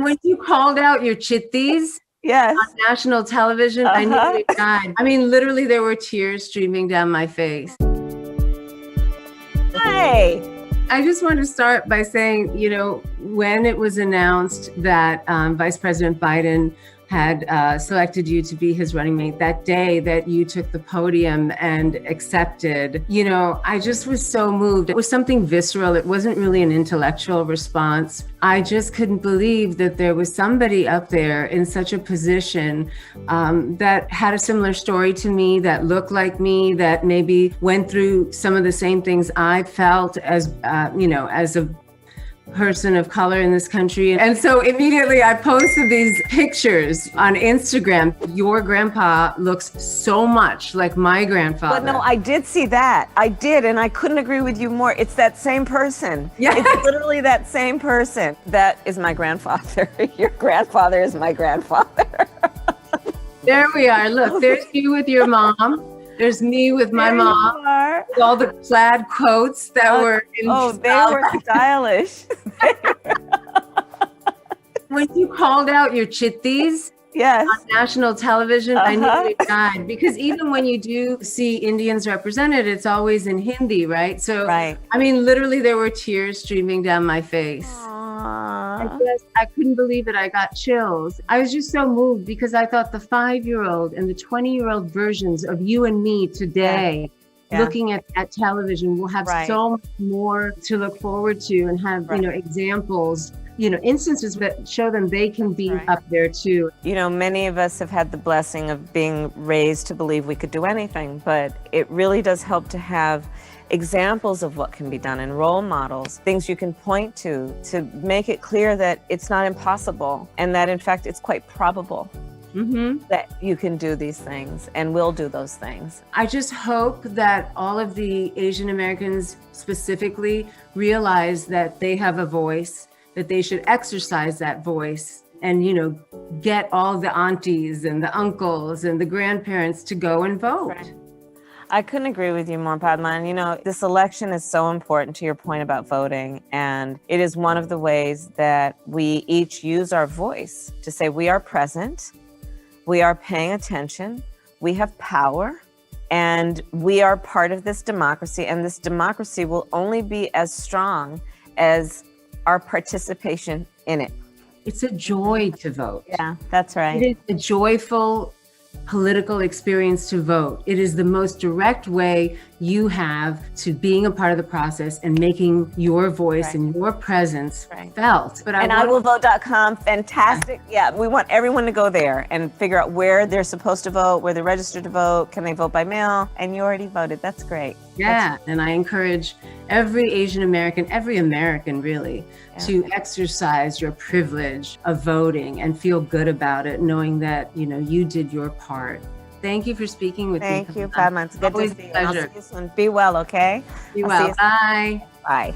When you called out your chitties Yes. on national television, I nearly died. I mean, literally, there were tears streaming down my face. Hi. I just want to start by saying, when it was announced that Vice President Biden had selected you to be his running mate, that day that you took the podium and accepted, I just was so moved. It was something visceral. It wasn't really an intellectual response. I just couldn't believe that there was somebody up there in such a position that had a similar story to me, that looked like me, that maybe went through some of the same things I felt as a person of color in this country. And so immediately I posted these pictures on Instagram. Your grandpa looks so much like my grandfather. But no, I did see that. I did, and I couldn't agree with you more. It's that same person. Yes. It's literally that same person. That is my grandfather. Your grandfather is my grandfather. There we are. Look, there's you with your mom. There's me with my mom. With all the plaid coats that were in they were stylish. When you called out your chitties Yes. on national television, I nearly died. Because even when you do see Indians represented, it's always in Hindi, right? So, Right. I mean, literally there were tears streaming down my face. I couldn't believe it. I got chills. I was just so moved because I thought the 5-year-old and the 20-year-old versions of you and me today, looking at television, will have so much more to look forward to and have, examples, instances that show them they can be up there too. Many of us have had the blessing of being raised to believe we could do anything, but it really does help to have examples of what can be done and role models, things you can point to make it clear that it's not impossible and that in fact it's quite probable that you can do these things and will do those things. I just hope that all of the Asian Americans specifically realize that they have a voice, that they should exercise that voice and, get all the aunties and the uncles and the grandparents to go and vote. Right. I couldn't agree with you more, Padma. And this election is so important to your point about voting. And it is one of the ways that we each use our voice to say we are present, we are paying attention, we have power, and we are part of this democracy. And this democracy will only be as strong as our participation in it. It's a joy to vote. Yeah, that's right. It is a joyful political experience to vote. It is the most direct way you have to being a part of the process and making your voice and your presence felt. But iwillvote.com, fantastic. Yeah, we want everyone to go there and figure out where they're supposed to vote, where they're registered to vote, can they vote by mail? And you already voted. That's great. Yeah, and I encourage every Asian American, every American really, to exercise your privilege of voting and feel good about it, knowing that, you did your part. Thank you for speaking with me. Thank you, Padma. It's good to see you. Pleasure. I'll see you soon. Be well, okay? Be well. Bye. Bye.